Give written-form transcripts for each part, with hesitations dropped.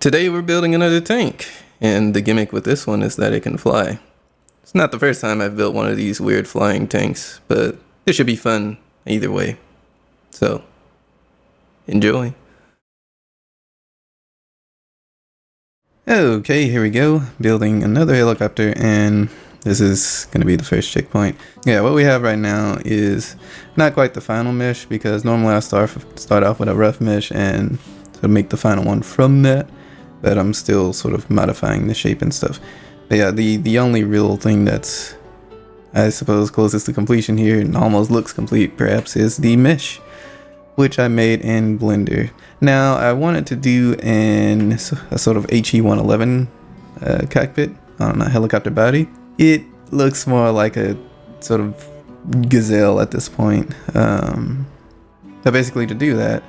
Today we're building another tank, and the gimmick with this one is that it can fly. It's not the first time I've built one of these weird flying tanks, but this should be fun either way. So, enjoy. Okay, here we go, building another helicopter, and this is going to be the first checkpoint. Yeah, what we have right now is not quite the final mesh, because normally I start off with a rough mesh and so make the final one from that. But I'm still sort of modifying the shape and stuff. But yeah, the only real thing that's, I suppose, closest to completion here and almost looks complete perhaps is the mesh, which I made in Blender. Now I wanted to do a sort of HE-111 cockpit on a helicopter body. It looks more like a sort of gazelle at this point. So basically to do that,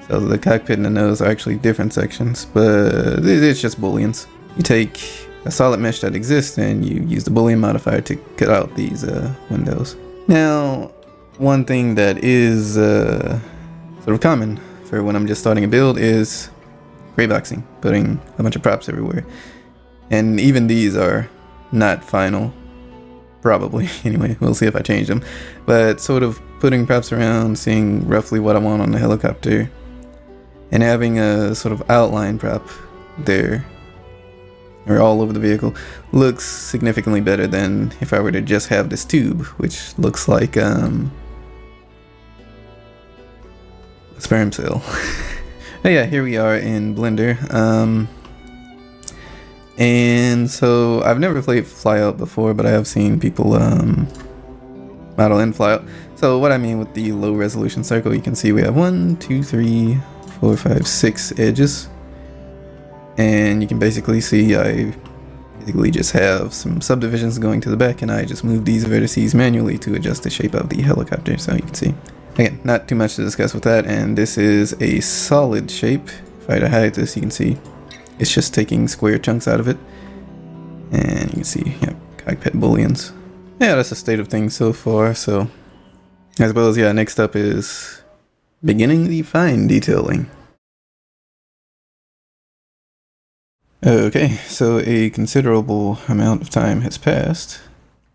so the cockpit and the nose are actually different sections, but it's just booleans. You take a solid mesh that exists and you use the boolean modifier to cut out these windows. Now, one thing that is sort of common for when I'm just starting a build is gray boxing, putting a bunch of props everywhere. And even these are not final, probably. Anyway, we'll see if I change them. But sort of putting props around, seeing roughly what I want on the helicopter, and having a sort of outline prop there, or all over the vehicle, looks significantly better than if I were to just have this tube, which looks like a sperm cell. But yeah, here we are in Blender. And so I've never played flyout before, but I have seen people model in flyout. So what I mean with the low resolution circle, you can see we have 1, 2, 3, 4, 5, 6 edges, and you can basically see I basically just have some subdivisions going to the back, and I just move these vertices manually to adjust the shape of the helicopter. So you can see, again, not too much to discuss with that, and this is a solid shape. If I were to hide this, you can see it's just taking square chunks out of it, and you can see, yeah, cockpit booleans. Yeah, that's the state of things so far. So I suppose, yeah, next up is beginning the fine detailing. Okay, so a considerable amount of time has passed,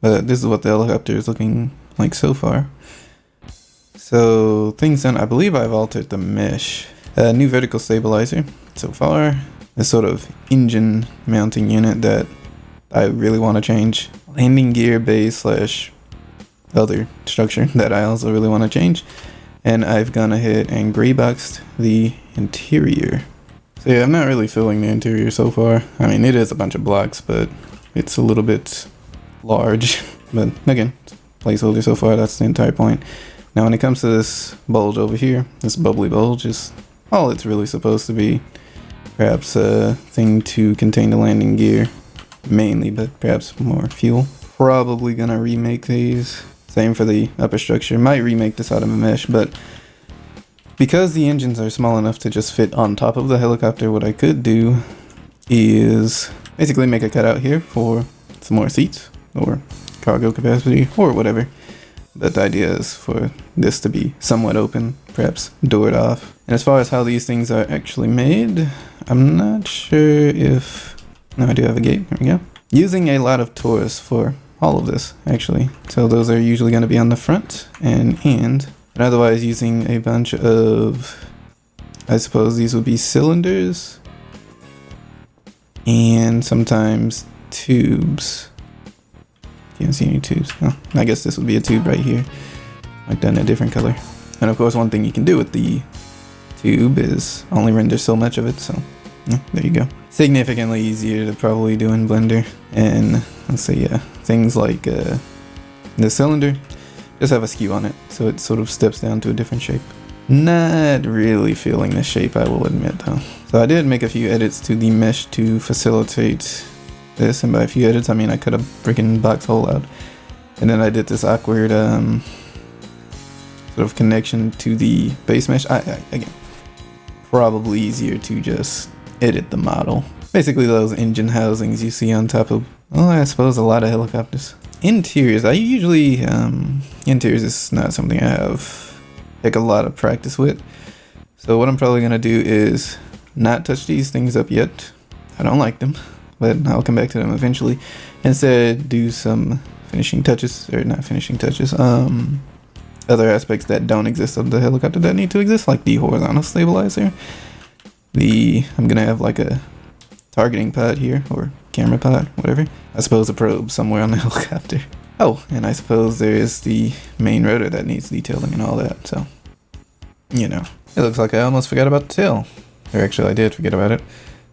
but this is what the helicopter is looking like so far. So things done, I believe I've altered the mesh. New vertical stabilizer so far. This sort of engine mounting unit that I really want to change. Landing gear bay / other structure that I also really want to change. And I've gone ahead and gray boxed the interior. So yeah, I'm not really filling the interior so far. I mean, it is a bunch of blocks, but it's a little bit large. But again, placeholder so far, that's the entire point. Now when it comes to this bulge over here, this bubbly bulge is all it's really supposed to be. Perhaps a thing to contain the landing gear mainly, but perhaps more fuel. Probably gonna remake these. Same for the upper structure. Might remake this out of a mesh, but because the engines are small enough to just fit on top of the helicopter, what I could do is basically make a cutout here for some more seats or cargo capacity or whatever. But the idea is for this to be somewhat open, perhaps doored off. And as far as how these things are actually made, I'm not sure if... No, I do have a gate. There we go. Using a lot of Taurus for all of this, actually. So those are usually going to be on the front and otherwise using a bunch of, I suppose these would be cylinders and sometimes tubes. Can't see any tubes. Oh, I guess this would be a tube right here, like that in a different color. And of course, one thing you can do with the tube is only render so much of it, so yeah, there you go. Significantly easier to probably do in Blender. And let's say, yeah, things like the cylinder just have a skew on it, so it sort of steps down to a different shape. Not really feeling the shape, I will admit, though. So I did make a few edits to the mesh to facilitate this, and by a few edits I mean I cut a freaking box hole out, and then I did this awkward sort of connection to the base mesh. Again, probably easier to just edit the model. Basically those engine housings you see on top of, well, I suppose a lot of helicopters. Interiors, I usually, interiors is not something I have like a lot of practice with. So what I'm probably gonna do is not touch these things up yet. I don't like them, but I'll come back to them eventually. Instead, do some finishing touches, or not finishing touches, other aspects that don't exist of the helicopter that need to exist, like the horizontal stabilizer. I'm gonna have like a targeting pod here, or camera pod, whatever. I suppose a probe somewhere on the helicopter. Oh, and I suppose there is the main rotor that needs detailing and all that, so, you know. It looks like I almost forgot about the tail. Or actually, I did forget about it.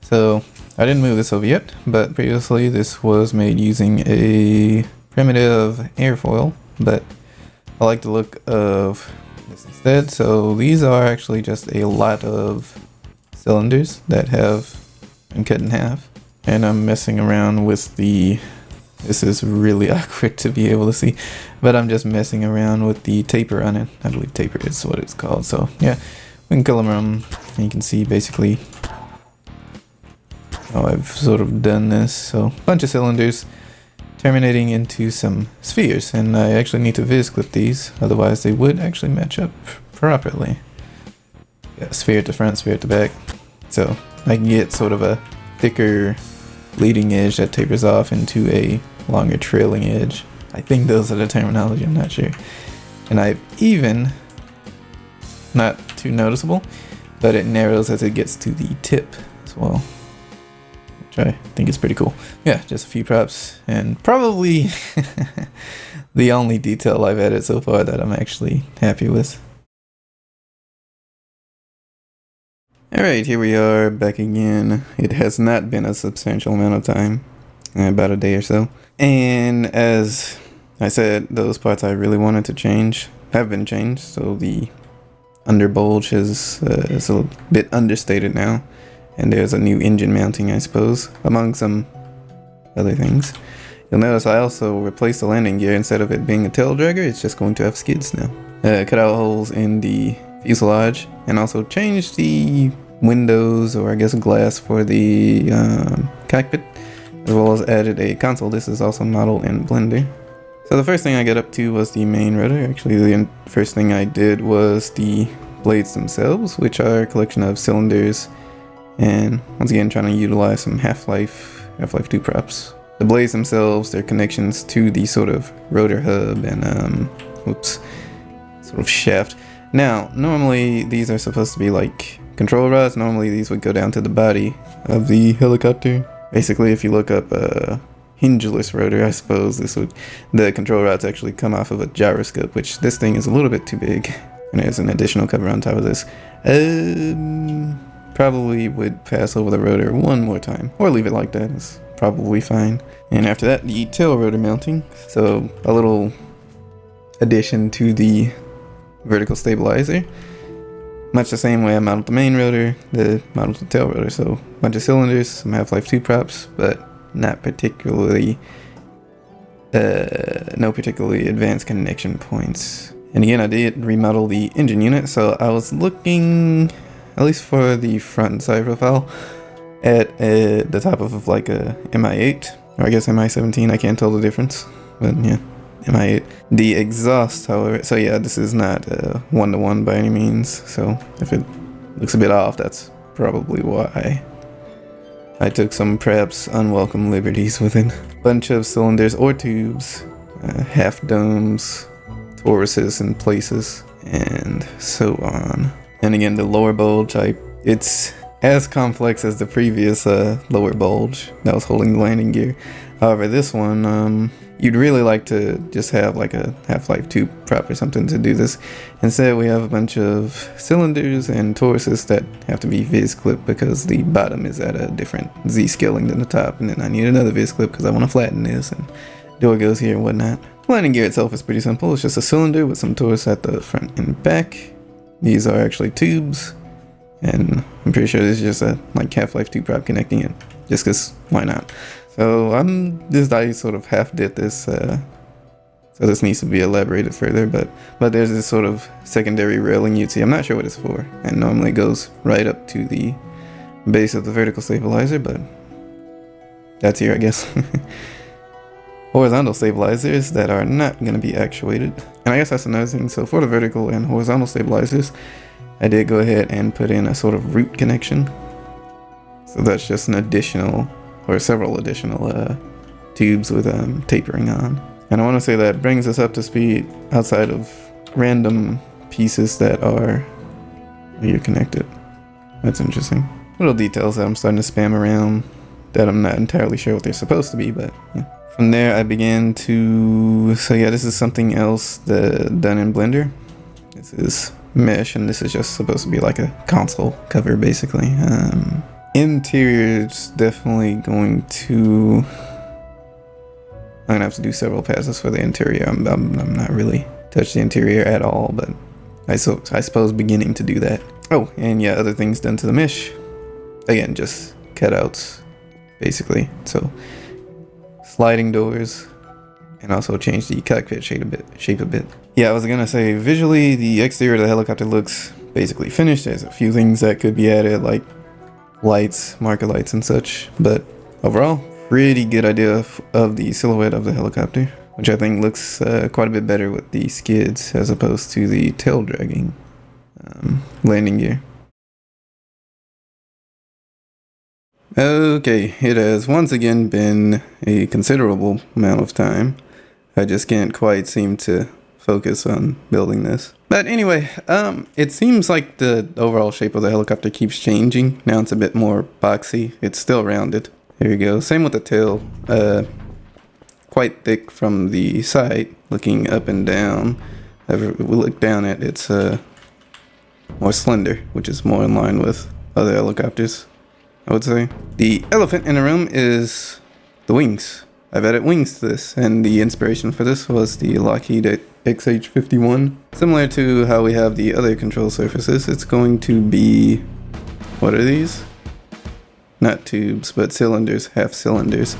So, I didn't move this over yet, but previously this was made using a primitive airfoil, but I like the look of this instead. So these are actually just a lot of cylinders that have been cut in half, and I'm messing around with this is really awkward to be able to see, but I'm just messing around with the taper on it. I believe taper is what it's called. So yeah, we can color them, and you can see basically how I've sort of done this. So a bunch of cylinders terminating into some spheres, and I actually need to viz clip these, otherwise they would actually match up properly. Yeah, sphere at the front, sphere at the back, so I can get sort of a thicker leading edge that tapers off into a longer trailing edge. I think those are the terminology, I'm not sure. And I've even, not too noticeable, but it narrows as it gets to the tip as well, which I think is pretty cool. Yeah, just a few props, and probably the only detail I've added so far that I'm actually happy with. Alright, here we are back again. It has not been a substantial amount of time, about a day or so. And as I said, those parts I really wanted to change have been changed. So the under bulge is a bit understated now. And there's a new engine mounting, I suppose, among some other things. You'll notice I also replaced the landing gear. Instead of it being a tail dragger, it's just going to have skids now. Cut out holes in the fuselage, and also changed the windows, or I guess glass, for the cockpit, as well as added a console. This is also modeled in Blender. So the first thing I got up to was the main rotor. Actually, the first thing I did was the blades themselves, which are a collection of cylinders, and once again trying to utilize some Half-Life 2 props. The blades themselves, their connections to the sort of rotor hub and sort of shaft. Now, normally these are supposed to be like control rods. Normally these would go down to the body of the helicopter. Basically, if you look up a hingeless rotor, I suppose the control rods actually come off of a gyroscope, which this thing is a little bit too big. And there's an additional cover on top of this. Probably would pass over the rotor one more time, or leave it like that. It's probably fine. And after that, the tail rotor mounting. So a little addition to the vertical stabilizer. Much the same way I modeled the main rotor, modeled the tail rotor. So a bunch of cylinders, some Half-Life 2 props, but not particularly, no particularly advanced connection points. And again, I did remodel the engine unit, so I was looking, at least for the front and side profile, at the top of like a MI8, or I guess MI17, I can't tell the difference, but yeah. MI8. The exhaust, however, so yeah, this is not one-to-one by any means, so if it looks a bit off, that's probably why. I took some perhaps unwelcome liberties with it. Bunch of cylinders or tubes, half domes, toruses in places, and so on. And again, the lower bulge, it's as complex as the previous lower bulge that was holding the landing gear. However, this one, you'd really like to just have like a Half-Life 2 prop or something to do this. Instead, we have a bunch of cylinders and toruses that have to be viz clipped because the bottom is at a different Z scaling than the top. And then I need another viz clip because I want to flatten this, and door goes here and whatnot. The landing gear itself is pretty simple. It's just a cylinder with some torus at the front and back. These are actually tubes, and I'm pretty sure this is just a like Half-Life 2 prop connecting it, just because why not? So I sort of half did this, so this needs to be elaborated further, but there's this sort of secondary railing you'd see. I'm not sure what it's for, and normally it goes right up to the base of the vertical stabilizer, but that's here, I guess. Horizontal stabilizers that are not going to be actuated, and I guess that's another thing. So for the vertical and horizontal stabilizers, I did go ahead and put in a sort of root connection So that's just an additional, or several additional tubes with tapering on. And I want to say that brings us up to speed outside of random pieces that are connected. That's interesting. Little details that I'm starting to spam around that I'm not entirely sure what they're supposed to be, but yeah. From there I began to, so yeah, this is something else done in Blender. This is mesh, and this is just supposed to be like a console cover basically. Interior's definitely going to, I'm gonna have to do several passes for the interior. I'm not really touched the interior at all, but I suppose beginning to do that. Oh, and yeah, other things done to the mesh. Again, just cutouts, basically. So sliding doors, and also change the cockpit shape a bit. Yeah, I was gonna say visually, the exterior of the helicopter looks basically finished. There's a few things that could be added, like lights, marker lights, and such. But overall, pretty good idea of the silhouette of the helicopter, which I think looks quite a bit better with the skids as opposed to the tail dragging landing gear. Okay, it has once again been a considerable amount of time. I just can't quite seem to focus on building this. But anyway, it seems like the overall shape of the helicopter keeps changing. Now it's a bit more boxy. It's still rounded. There you go. Same with the tail. Quite thick from the side, looking up and down. If we look down at it's more slender, which is more in line with other helicopters, I would say. The elephant in the room is the wings. I've added wings to this, and the inspiration for this was the Lockheed XH-51. Similar to how we have the other control surfaces, it's going to be, what are these? Not tubes, but cylinders, half cylinders,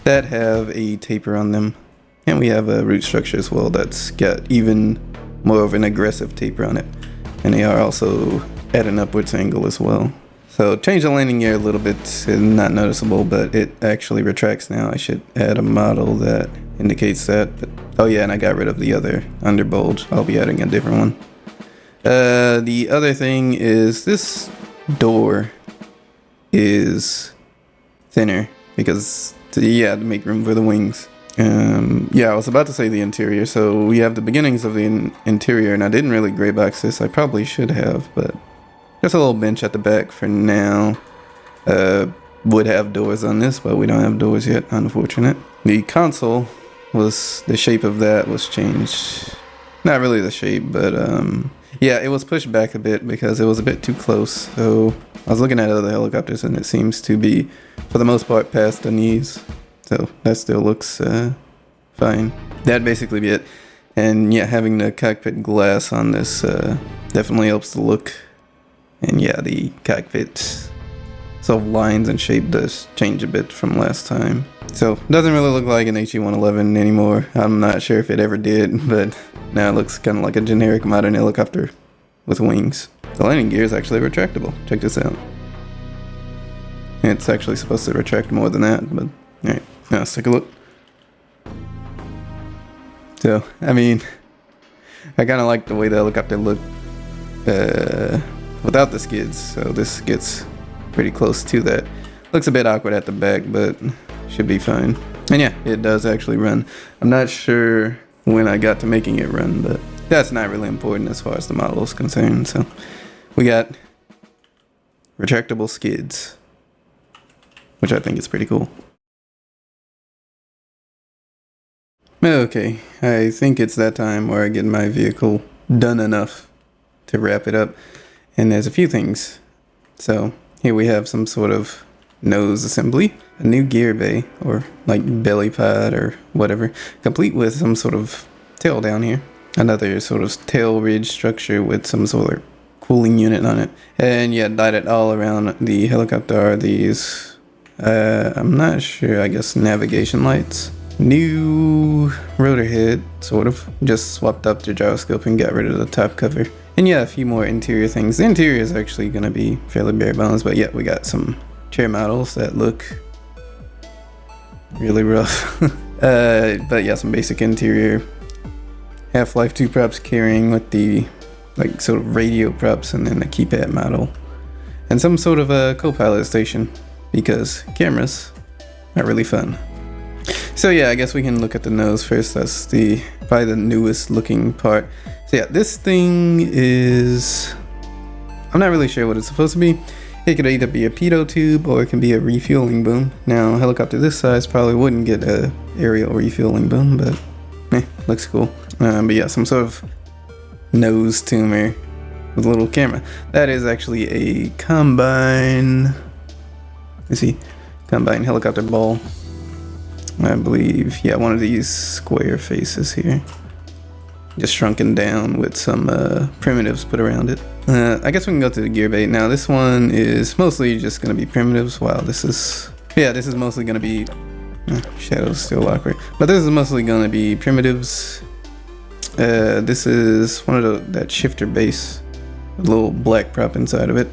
that have a taper on them. And we have a root structure as well that's got even more of an aggressive taper on it. And they are also at an upwards angle as well. So change the landing gear a little bit, it's not noticeable, but it actually retracts now. I should add a model that indicates that. But, oh yeah, and I got rid of the other underbulge. I'll be adding a different one. The other thing is this door is thinner because to make room for the wings. Yeah, I was about to say the interior. So we have the beginnings of the interior, and I didn't really gray box this. I probably should have, but just a little bench at the back for now. Would have doors on this, but we don't have doors yet, unfortunate. The console was, the shape of that was changed. Not really the shape, but yeah, it was pushed back a bit because it was a bit too close. So I was looking at other helicopters and it seems to be, for the most part, past the knees. So that still looks fine. That'd basically be it. And yeah, having the cockpit glass on this definitely helps the look. And yeah, the cockpit sort of lines and shape does change a bit from last time. So it doesn't really look like an HE-111 anymore. I'm not sure if it ever did, but now it looks kind of like a generic modern helicopter with wings. The landing gear is actually retractable. Check this out. It's actually supposed to retract more than that, but alright, now let's take a look. So, I mean, I kind of like the way the helicopter looked without the skids, so this gets pretty close to that. Looks a bit awkward at the back, but should be fine. And yeah, it does actually run. I'm not sure when I got to making it run, but that's not really important as far as the model is concerned. So we got retractable skids, which I think is pretty cool. Okay, I think it's that time where I get my vehicle done enough to wrap it up. And there's a few things. So here we have some sort of nose assembly, a new gear bay, or like belly pad or whatever, complete with some sort of tail down here. Another sort of tail ridge structure with some sort of cooling unit on it. And yeah, dotted all around the helicopter are these, I'm not sure, I guess navigation lights. New rotor head, sort of. Just swapped up the gyroscope and got rid of the top cover. And yeah, a few more interior things. The interior is actually going to be fairly bare bones, but yeah, we got some chair models that look really rough. But yeah, some basic interior. Half-Life 2 props carrying with the like sort of radio props, and then the keypad model. and some sort of a co-pilot station, because cameras are really fun. So yeah, I guess we can look at the nose first. That's probably the newest looking part. So yeah, this thing is, I'm not really sure what it's supposed to be. It could either be a pitot tube or it can be a refueling boom. Now, a helicopter this size probably wouldn't get a aerial refueling boom, but looks cool. But yeah, some sort of nose tumor with a little camera. That is actually a combine. Let's see, combine helicopter ball. I believe, yeah, one of these square faces here. Just shrunken down with some primitives put around it. I guess we can go to the gear bay. Now this one is mostly just gonna be primitives. Wow, this is mostly gonna be, shadow's still awkward. But this is mostly gonna be primitives. This is one of that shifter base, a little black prop inside of it.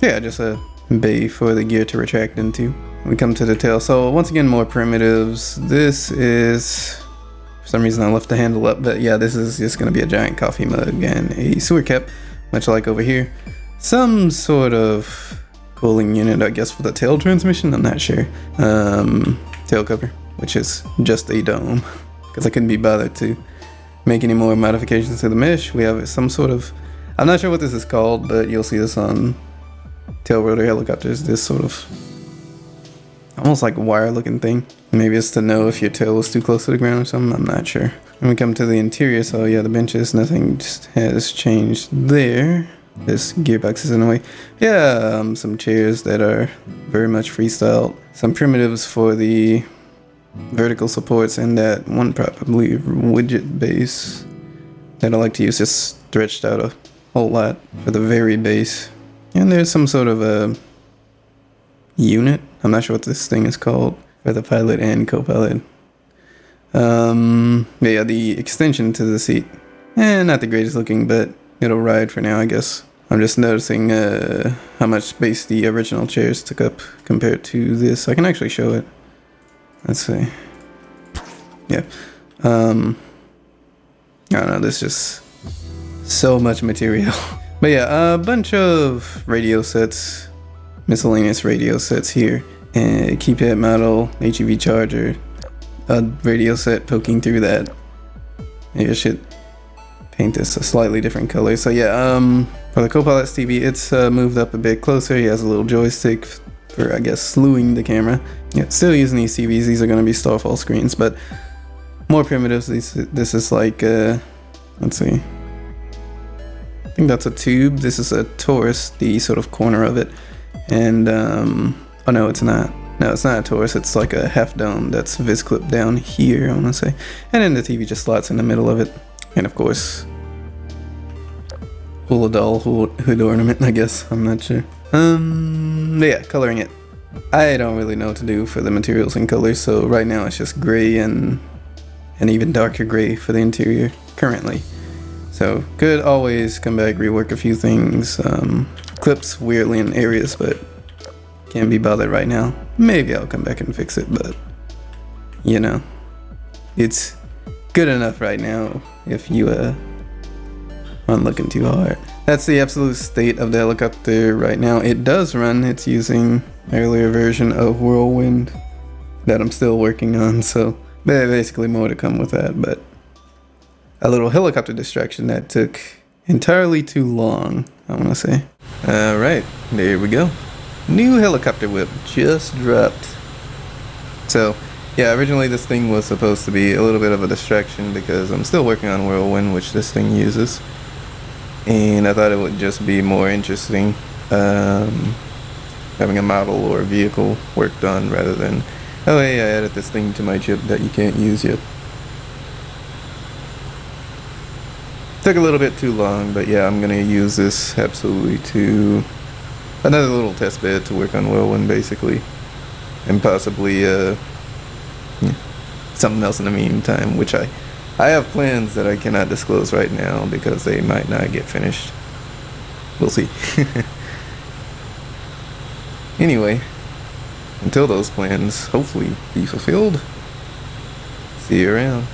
Yeah, just a bay for the gear to retract into. We come to the tail. So once again, more primitives. This is, for some reason I left the handle up, but yeah, this is just gonna be a giant coffee mug and a sewer cap, much like over here. Some sort of cooling unit, I guess, for the tail transmission, I'm not sure. Tail cover, which is just a dome, because I couldn't be bothered to make any more modifications to the mesh. We have some sort of, I'm not sure what this is called, but you'll see this on tail rotor helicopters, this sort of almost like wire looking thing. Maybe it's to know if your tail was too close to the ground or something, I'm not sure. When we come to the interior, so yeah, the benches, nothing just has changed there. This gearbox is in the way. Yeah, some chairs that are very much freestyled. Some primitives for the vertical supports, and that one prop, I believe, widget base that I like to use, just stretched out a whole lot for the very base. And there's some sort of a unit, I'm not sure what this thing is called, for the pilot and co-pilot. Yeah, the extension to the seat, not the greatest looking, but it'll ride for now, I guess. I'm just noticing how much space the original chairs took up compared to this. I can actually show it. Let's see. Yeah. I don't know, there's just so much material. But yeah, a bunch of radio sets, miscellaneous radio sets here. And keypad model, HEV charger, a radio set poking through that. Maybe I should paint this a slightly different color. So yeah, for the co-pilot's TV, it's moved up a bit closer. He has a little joystick for, I guess, slewing the camera. Yeah, still using these TVs. These are going to be starfall screens, but more primitives. This is like, let's see. I think that's a tube. This is a torus, the sort of corner of it. And, oh no, it's not. No, it's not a torus. It's like a half dome that's vis clipped down here, I want to say. And then the TV just slots in the middle of it. And of course, hula doll hood ornament, I guess. I'm not sure. Yeah, coloring it. I don't really know what to do for the materials and colors, so right now it's just gray and even darker gray for the interior currently. So could always come back, rework a few things. Clips weirdly in areas, but can't be bothered right now. Maybe I'll come back and fix it, but you know, it's good enough right now if you aren't looking too hard. That's the absolute state of the helicopter right now. It does run. It's using an earlier version of Whirlwind that I'm still working on, so basically more to come with that, but a little helicopter distraction that took entirely too long, I want to say. Alright, there we go. New helicopter whip just dropped. So yeah, originally this thing was supposed to be a little bit of a distraction because I'm still working on Whirlwind, which this thing uses. And I thought it would just be more interesting having a model or a vehicle worked on rather than, oh hey, I added this thing to my chip that you can't use yet. Took a little bit too long, but yeah, I'm gonna use this absolutely to another little test bed to work on Whirlwind basically, and possibly something else in the meantime, which I have plans that I cannot disclose right now because they might not get finished. We'll see. Anyway, until those plans hopefully be fulfilled, see you around.